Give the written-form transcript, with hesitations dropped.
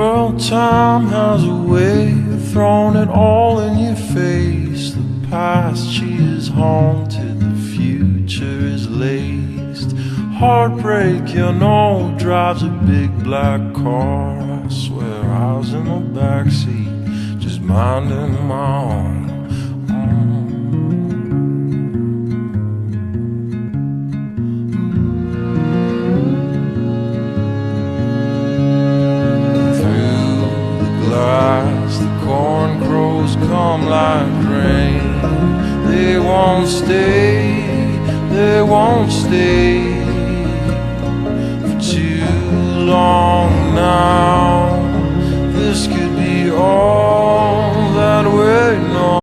Well, time has a way of throwing it all in your face. The past, she is haunted, the future is laced. Heartbreak, you know, drives a big black car. I swear I was in the backseat, just minding my own. The corn crows come like rain. They won't stay, they won't stay for too long now. This could be all